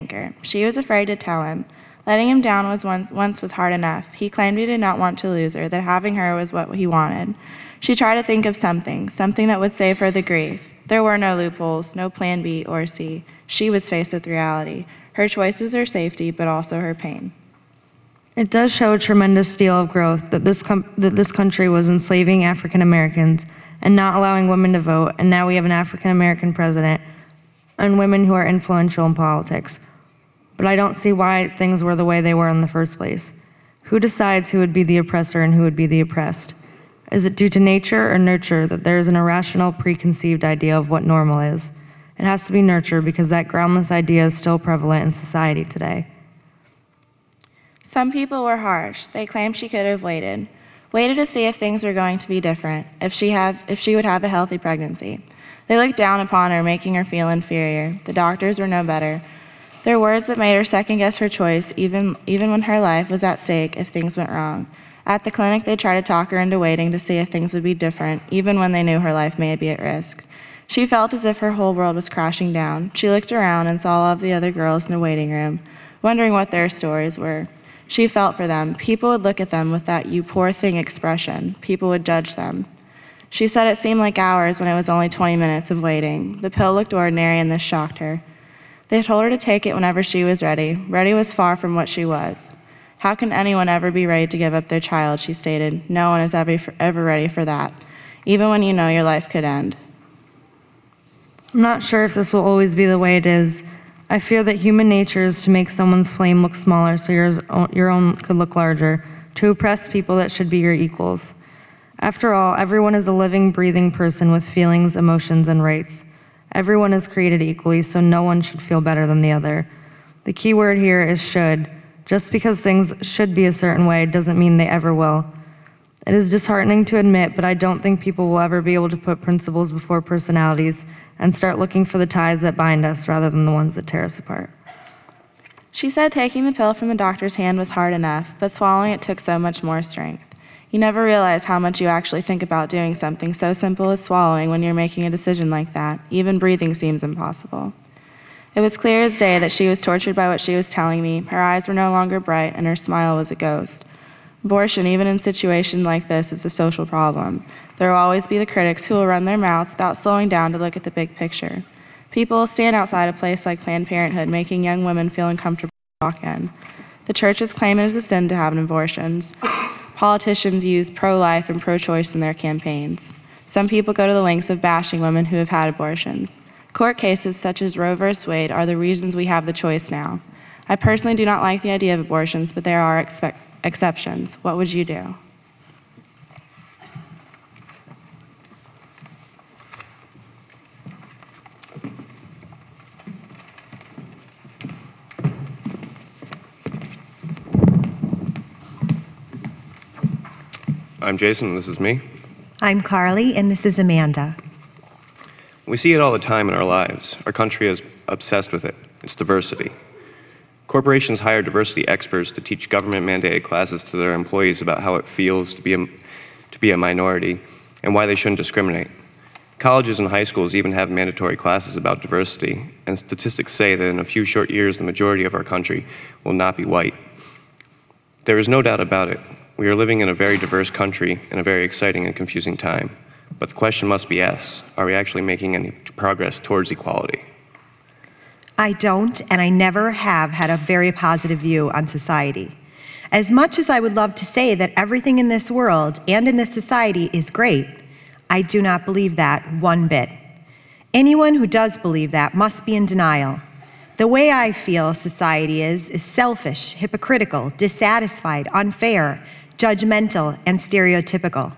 anchor. She was afraid to tell him. Letting him down once was hard enough. He claimed he did not want to lose her, that having her was what he wanted. She tried to think of something that would save her the grief. There were no loopholes, no plan B or C. She was faced with reality. Her choice was her safety, but also her pain. It does show a tremendous deal of growth that this country was enslaving African Americans and not allowing women to vote, and now we have an African American president and women who are influential in politics. But I don't see why things were the way they were in the first place. Who decides who would be the oppressor and who would be the oppressed? Is it due to nature or nurture that there is an irrational, preconceived idea of what normal is? It has to be nurture because that groundless idea is still prevalent in society today. Some people were harsh. They claimed she could have waited to see if things were going to be different, if she would have a healthy pregnancy. They looked down upon her, making her feel inferior. The doctors were no better. Their words that made her second-guess her choice, even when her life was at stake if things went wrong. At the clinic, they tried to talk her into waiting to see if things would be different, even when they knew her life may be at risk. She felt as if her whole world was crashing down. She looked around and saw all of the other girls in the waiting room, wondering what their stories were. She felt for them. People would look at them with that "you poor thing" expression. People would judge them. She said it seemed like hours when it was only 20 minutes of waiting. The pill looked ordinary, and this shocked her. They told her to take it whenever she was ready. Ready was far from what she was. How can anyone ever be ready to give up their child, she stated. No one is ever ready for that, even when you know your life could end. I'm not sure if this will always be the way it is. I fear that human nature is to make someone's flame look smaller so your own could look larger, to oppress people that should be your equals. After all, everyone is a living, breathing person with feelings, emotions, and rights. Everyone is created equally, so no one should feel better than the other. The key word here is should. Just because things should be a certain way doesn't mean they ever will. It is disheartening to admit, but I don't think people will ever be able to put principles before personalities and start looking for the ties that bind us rather than the ones that tear us apart. She said taking the pill from the doctor's hand was hard enough, but swallowing it took so much more strength. You never realize how much you actually think about doing something so simple as swallowing when you're making a decision like that. Even breathing seems impossible. It was clear as day that she was tortured by what she was telling me. Her eyes were no longer bright, and her smile was a ghost. Abortion, even in situations like this, is a social problem. There will always be the critics who will run their mouths without slowing down to look at the big picture. People will stand outside a place like Planned Parenthood, making young women feel uncomfortable to walk in. The churches claim it is a sin to have abortions. Politicians use pro-life and pro-choice in their campaigns. Some people go to the lengths of bashing women who have had abortions. Court cases such as Roe v. Wade are the reasons we have the choice now. I personally do not like the idea of abortions, but there are exceptions. What would you do? I'm Jason, and this is me. I'm Carly, and this is Amanda. We see it all the time in our lives. Our country is obsessed with it. It's diversity. Corporations hire diversity experts to teach government-mandated classes to their employees about how it feels to be a minority and why they shouldn't discriminate. Colleges and high schools even have mandatory classes about diversity, and statistics say that in a few short years, the majority of our country will not be white. There is no doubt about it. We are living in a very diverse country in a very exciting and confusing time. But the question must be asked, are we actually making any progress towards equality? I don't, and I never have had a very positive view on society. As much as I would love to say that everything in this world and in this society is great, I do not believe that one bit. Anyone who does believe that must be in denial. The way I feel society is selfish, hypocritical, dissatisfied, unfair, judgmental, and stereotypical.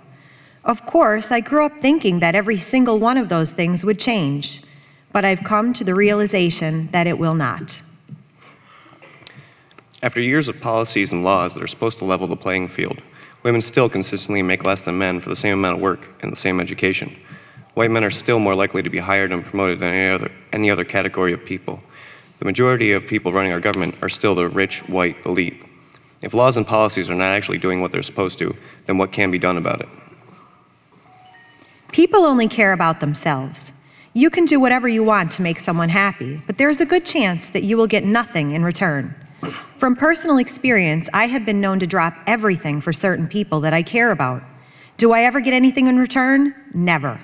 Of course, I grew up thinking that every single one of those things would change, but I've come to the realization that it will not. After years of policies and laws that are supposed to level the playing field, women still consistently make less than men for the same amount of work and the same education. White men are still more likely to be hired and promoted than any other category of people. The majority of people running our government are still the rich, white elite. If laws and policies are not actually doing what they're supposed to, then what can be done about it? People only care about themselves. You can do whatever you want to make someone happy, but there's a good chance that you will get nothing in return. From personal experience, I have been known to drop everything for certain people that I care about. Do I ever get anything in return? Never.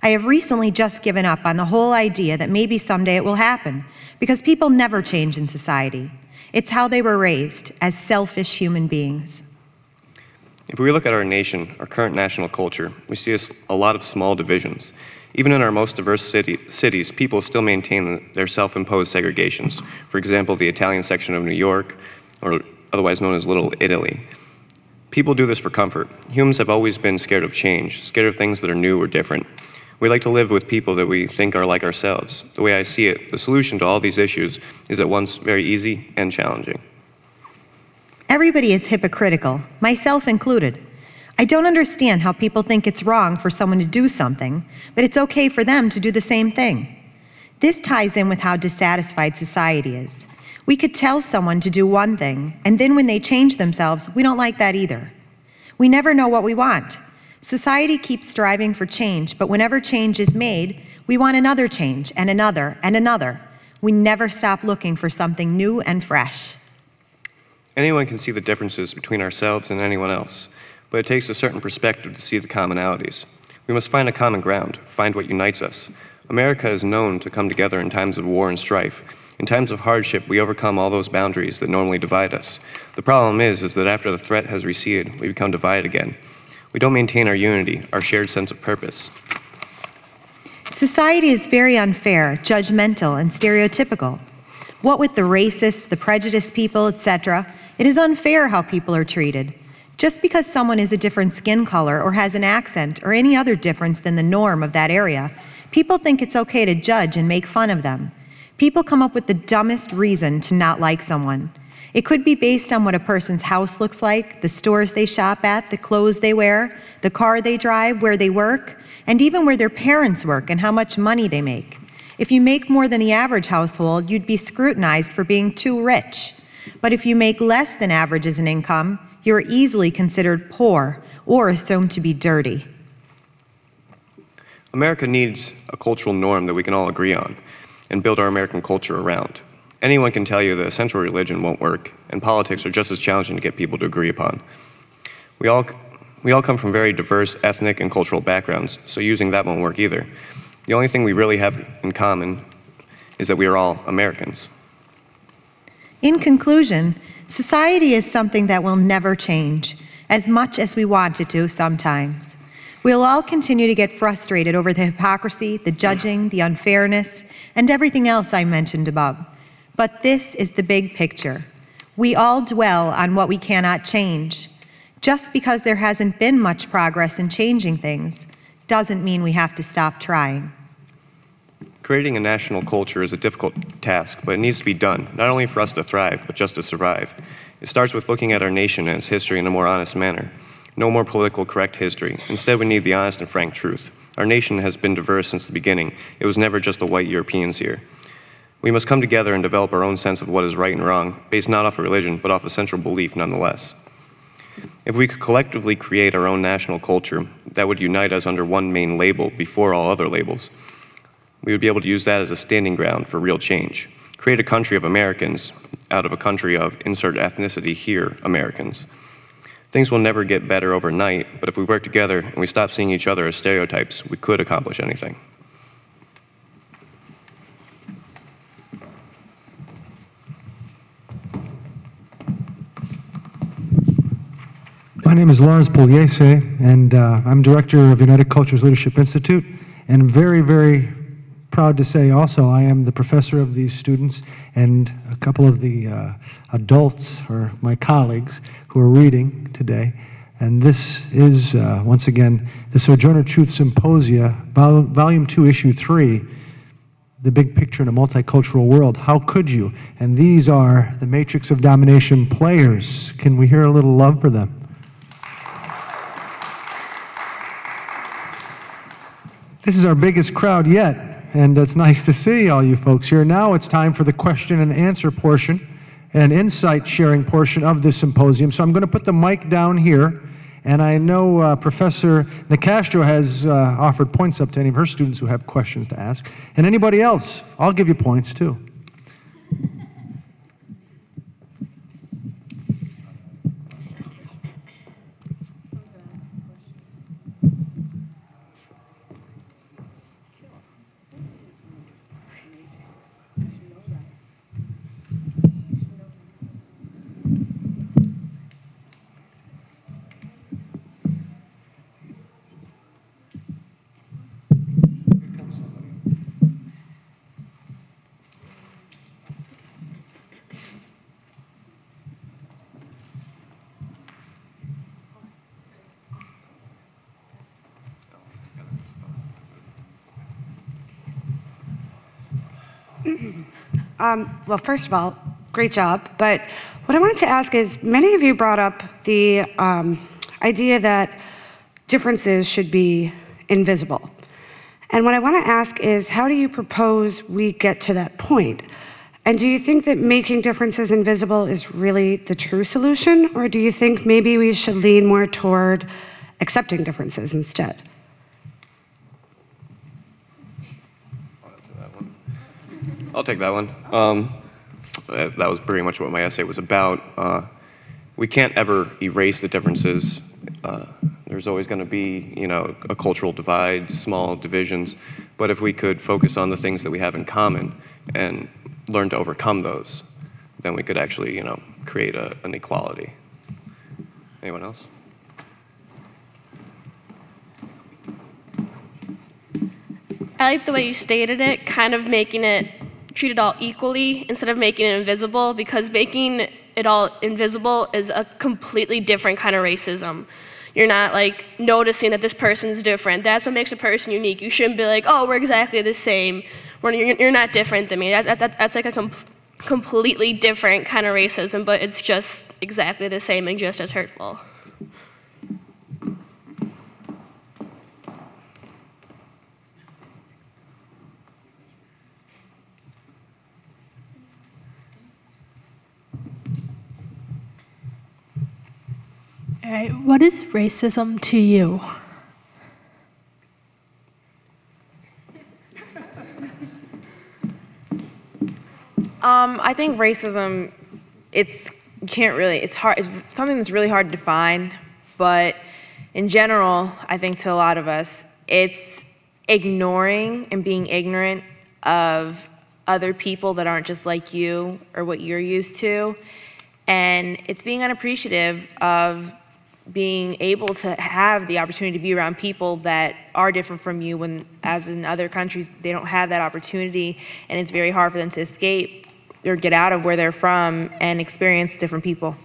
I have recently just given up on the whole idea that maybe someday it will happen, because people never change in society. It's how they were raised, as selfish human beings. If we look at our nation, our current national culture, we see a lot of small divisions. Even in our most diverse cities, people still maintain their self-imposed segregations. For example, the Italian section of New York, or otherwise known as Little Italy. People do this for comfort. Humans have always been scared of change, scared of things that are new or different. We like to live with people that we think are like ourselves. The way I see it, the solution to all these issues is at once very easy and challenging. Everybody is hypocritical, myself included. I don't understand how people think it's wrong for someone to do something, but it's okay for them to do the same thing. This ties in with how dissatisfied society is. We could tell someone to do one thing, and then when they change themselves, we don't like that either. We never know what we want. Society keeps striving for change, but whenever change is made, we want another change, and another, and another. We never stop looking for something new and fresh. Anyone can see the differences between ourselves and anyone else, but it takes a certain perspective to see the commonalities. We must find a common ground, find what unites us. America is known to come together in times of war and strife. In times of hardship, we overcome all those boundaries that normally divide us. The problem is that after the threat has receded, we become divided again. We don't maintain our unity, our shared sense of purpose. Society is very unfair, judgmental, and stereotypical. What with the racists, the prejudiced people, etc., it is unfair how people are treated. Just because someone is a different skin color or has an accent or any other difference than the norm of that area, people think it's okay to judge and make fun of them. People come up with the dumbest reason to not like someone. It could be based on what a person's house looks like, the stores they shop at, the clothes they wear, the car they drive, where they work, and even where their parents work and how much money they make. If you make more than the average household, you'd be scrutinized for being too rich. But if you make less than average as an income, you're easily considered poor or assumed to be dirty. America needs a cultural norm that we can all agree on and build our American culture around. Anyone can tell you that a central religion won't work, and politics are just as challenging to get people to agree upon. We all come from very diverse ethnic and cultural backgrounds, so using that won't work either. The only thing we really have in common is that we are all Americans. In conclusion, society is something that will never change, as much as we want it to sometimes. We'll all continue to get frustrated over the hypocrisy, the judging, the unfairness, and everything else I mentioned above. But this is the big picture. We all dwell on what we cannot change. Just because there hasn't been much progress in changing things doesn't mean we have to stop trying. Creating a national culture is a difficult task, but it needs to be done, not only for us to thrive, but just to survive. It starts with looking at our nation and its history in a more honest manner. No more political correct history. Instead, we need the honest and frank truth. Our nation has been diverse since the beginning. It was never just the white Europeans here. We must come together and develop our own sense of what is right and wrong, based not off of religion, but off a central belief nonetheless. If we could collectively create our own national culture that would unite us under one main label before all other labels, we would be able to use that as a standing ground for real change. Create a country of Americans out of a country of insert ethnicity here, Americans. Things will never get better overnight, but if we work together and we stop seeing each other as stereotypes, we could accomplish anything. My name is Lawrence Pugliese, and I'm director of United Cultures Leadership Institute, and very, very proud to say also I am the professor of these students and a couple of the adults, or my colleagues, who are reading today. And this is, once again, the Sojourner Truth Symposia, Volume 2, Issue 3, The Big Picture in a Multicultural World. How could you? And these are the Matrix of Domination players. Can we hear a little love for them? This is our biggest crowd yet, and it's nice to see all you folks here. Now it's time for the question and answer portion and insight sharing portion of this symposium. So I'm going to put the mic down here, And I know Professor Nicastro has offered points up to any of her students who have questions to ask. And anybody else, I'll give you points too. Well, first of all, great job. But what I wanted to ask is, many of you brought up the idea that differences should be invisible. And what I want to ask is, how do you propose we get to that point? And do you think that making differences invisible is really the true solution? Or do you think maybe we should lean more toward accepting differences instead? I'll take that one. That was pretty much what my essay was about. We can't ever erase the differences. There's always going to be, a cultural divide, small divisions. But if we could focus on the things that we have in common and learn to overcome those, then we could actually, create an equality. Anyone else? I like the way you stated it, kind of making it treat it all equally instead of making it invisible, because making it all invisible is a completely different kind of racism. You're not like noticing that this person's different. That's what makes a person unique. You shouldn't be like, oh, we're exactly the same. You're not different than me. That's like a completely different kind of racism, but it's just exactly the same and just as hurtful. All right, what is racism to you? I think racism, it's hard, it's something that's really hard to define, but in general, I think to a lot of us, it's ignoring and being ignorant of other people that aren't just like you or what you're used to, and it's being unappreciative of being able to have the opportunity to be around people that are different from you when, as in other countries, they don't have that opportunity, and it's very hard for them to escape or get out of where they're from and experience different people.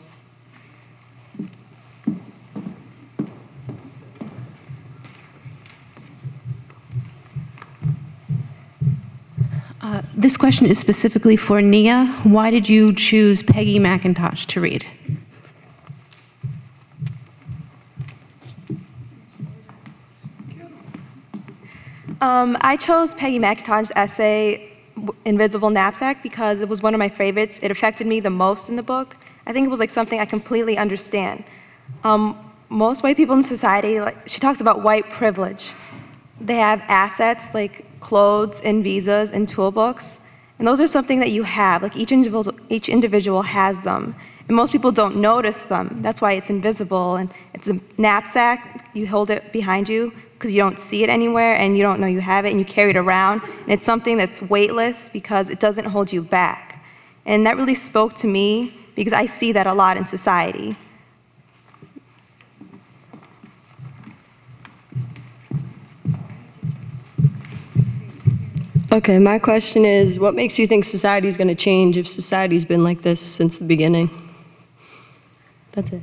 This question is specifically for Nia. Why did you choose Peggy McIntosh to read? I chose Peggy McIntosh's essay, Invisible Knapsack, because it was one of my favorites. It affected me the most in the book. I think it was like something I completely understand. Most white people in society, she talks about white privilege. They have assets like clothes and visas and tool books, and those are something that you have. Like each individual has them, and most people don't notice them. That's why it's invisible, and it's a knapsack. You hold it behind you because you don't see it anywhere, and you don't know you have it, and you carry it around, and it's something that's weightless because it doesn't hold you back. And that really spoke to me because I see that a lot in society. Okay, my question is, what makes you think society is going to change if society's been like this since the beginning? That's it.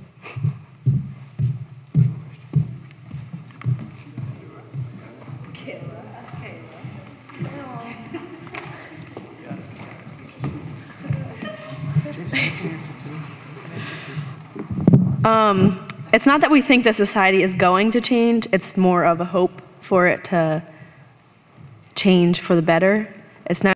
It's not that we think that society is going to change, it's more of a hope for it to change for the better. It's not